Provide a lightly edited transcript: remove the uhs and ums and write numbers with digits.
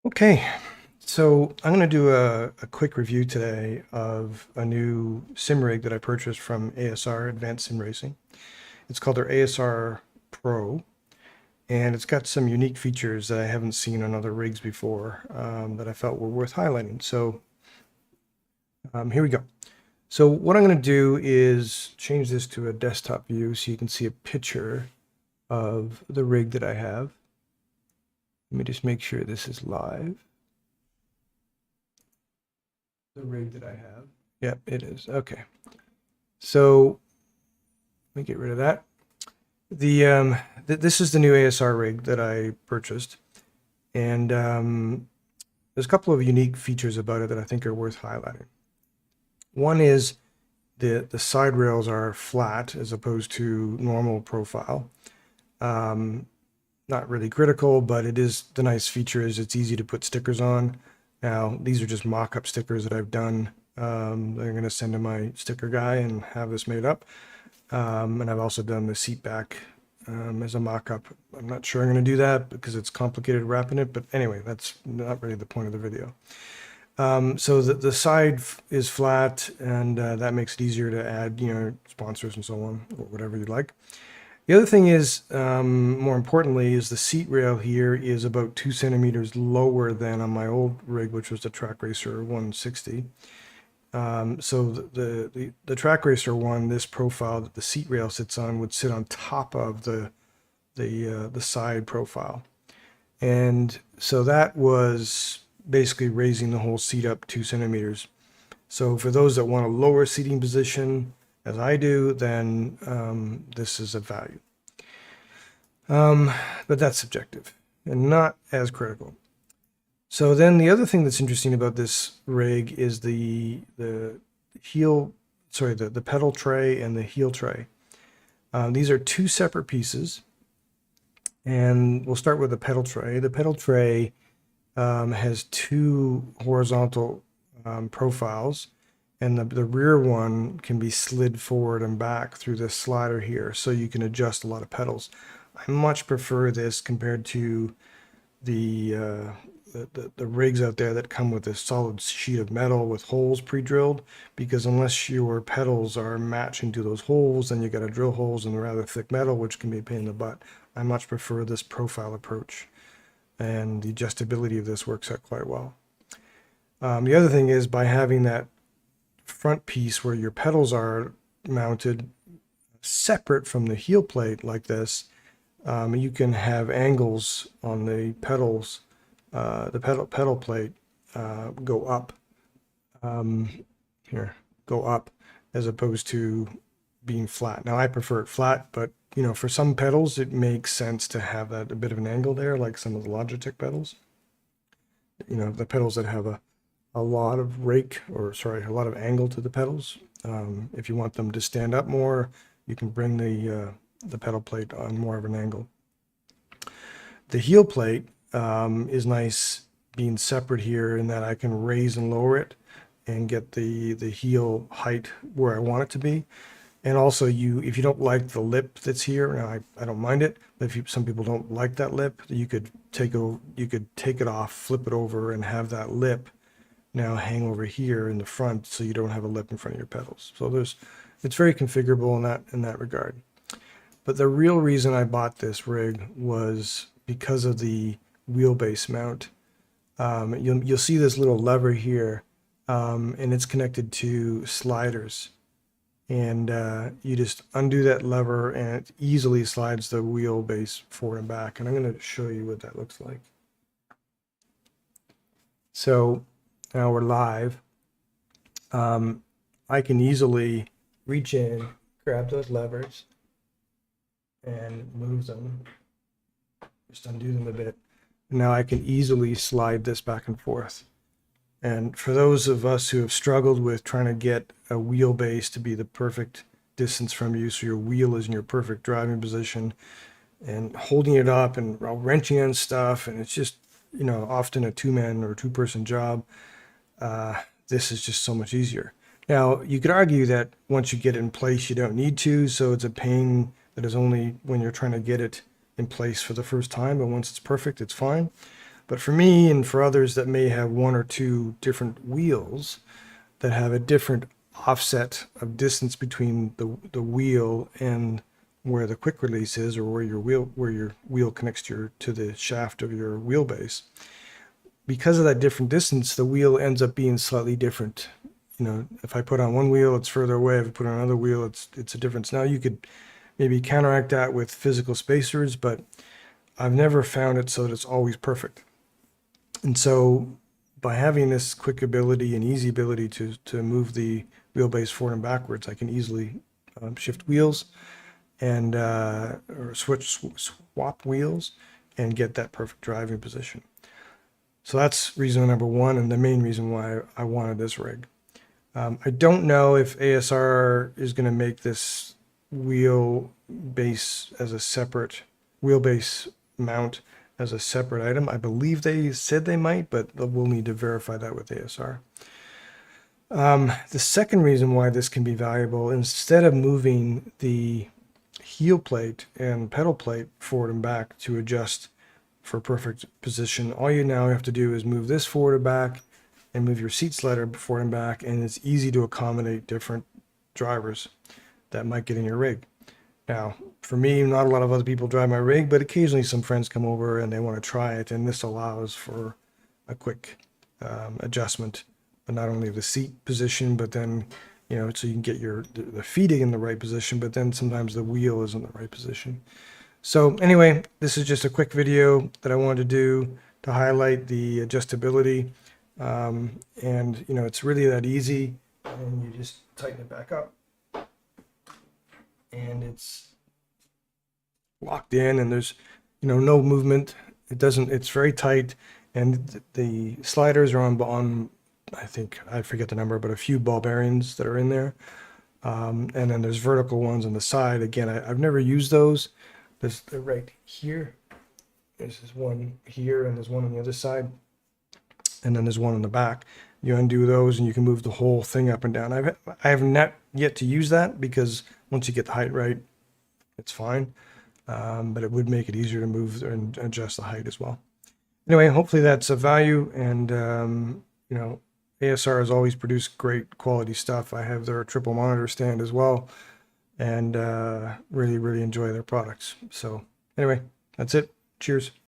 Okay, so I'm going to do a quick review today of a new sim rig that I purchased from ASR Advanced Sim Racing. It's called their ASR Pro, and it's got some unique features that I haven't seen on other rigs before that I felt were worth highlighting. So here we go. So what I'm going to do is change this to a desktop view so you can see a picture of the rig that I have. Let me just make sure this is live. The rig that I have. Yep, it is. Okay. So let me get rid of that. This is the new ASR rig that I purchased, and there's a couple of unique features about it that I think are worth highlighting. One is the side rails are flat as opposed to normal profile. Not really critical, but it is the nice feature is it's easy to put stickers on. Now, these are just mock-up stickers that I've done. I'm going to send to my sticker guy and have this made up. And I've also done the seat back as a mock-up. I'm not sure I'm going to do that because it's complicated wrapping it, but anyway, that's not really the point of the video. So the side is flat, and that makes it easier to add, sponsors and so on, or whatever you like. The other thing is, more importantly, is the seat rail here is about 2 centimeters lower than on my old rig, which was the Track Racer 160. So the Track Racer one, this profile that the seat rail sits on would sit on top of the side profile, and so that was basically raising the whole seat up 2 centimeters. So for those that want a lower seating position, as I do, then this is a value. But that's subjective and not as critical. So then the other thing that's interesting about this rig is the pedal tray and the heel tray. These are two separate pieces, and we'll start with the pedal tray. The pedal tray has two horizontal profiles, and the rear one can be slid forward and back through this slider here, so you can adjust a lot of pedals. I much prefer this compared to the rigs out there that come with a solid sheet of metal with holes pre-drilled, because unless your pedals are matching to those holes, then you got to drill holes in the rather thick metal, which can be a pain in the butt. I much prefer this profile approach, and the adjustability of this works out quite well. The other thing is, by having that front piece where your pedals are mounted separate from the heel plate like this, you can have angles on the pedals, the pedal plate go up go up as opposed to being flat. Now I prefer it flat, but for some pedals it makes sense to have that a bit of an angle there, like some of the Logitech pedals. The pedals that have a lot of a lot of angle to the pedals. If you want them to stand up more, you can bring the pedal plate on more of an angle. The heel plate is nice being separate here in that I can raise and lower it and get the heel height where I want it to be. And also, if you don't like the lip that's here, now I don't mind it, but if some people don't like that lip, you could take it off, flip it over, and have that lip now hang over here in the front, so you don't have a lip in front of your pedals. So it's very configurable in that regard. But the real reason I bought this rig was because of the wheelbase mount. You'll see this little lever here, and it's connected to sliders. And you just undo that lever, and it easily slides the wheelbase forward and back. And I'm going to show you what that looks like. So now we're live. I can easily reach in, grab those levers, and move them. Just undo them a bit. Now I can easily slide this back and forth. And for those of us who have struggled with trying to get a wheelbase to be the perfect distance from you, so your wheel is in your perfect driving position, and holding it up and wrenching on stuff, and it's just, often a two-man or two-person job, this is just so much easier. Now, you could argue that once you get it in place, you don't need to, so it's a pain that is only when you're trying to get it in place for the first time, but once it's perfect, it's fine. But for me and for others that may have one or two different wheels that have a different offset of distance between the wheel and where the quick release is, or where your wheel connects to the shaft of your wheelbase, because of that different distance, the wheel ends up being slightly different. If I put on one wheel, it's further away. If I put on another wheel, it's a difference. Now you could maybe counteract that with physical spacers, but I've never found it so that it's always perfect. And so by having this quick ability and easy ability to move the wheelbase forward and backwards, I can easily shift wheels and or swap wheels and get that perfect driving position. So that's reason number one, and the main reason why I wanted this rig. I don't know if ASR is going to make this wheelbase as a separate wheelbase mount as a separate item. I believe they said they might, but we'll need to verify that with ASR. The second reason why this can be valuable, instead of moving the heel plate and pedal plate forward and back to adjust for perfect position, all you now have to do is move this forward and back and move your seat slider forward and back, and it's easy to accommodate different drivers that might get in your rig. Now, for me, not a lot of other people drive my rig, but occasionally some friends come over and they want to try it, and this allows for a quick adjustment, not only of the seat position, but then, so you can get the feet in the right position, but then sometimes the wheel is in the right position. So anyway, this is just a quick video that I wanted to do to highlight the adjustability. And it's really that easy, and you just tighten it back up and it's locked in, and there's no movement. It's very tight, and the sliders are on I forget the number, but a few ball bearings that are in there. And then there's vertical ones on the side. Again, I've never used those. They're right here. There's one here, and there's one on the other side. And then there's one in the back. You undo those and you can move the whole thing up and down. I have not yet to use that, because once you get the height right, it's fine. But it would make it easier to move and adjust the height as well. Anyway, hopefully that's of value. And, ASR has always produced great quality stuff. I have their triple monitor stand as well, and really, really enjoy their products. So anyway, that's it. Cheers.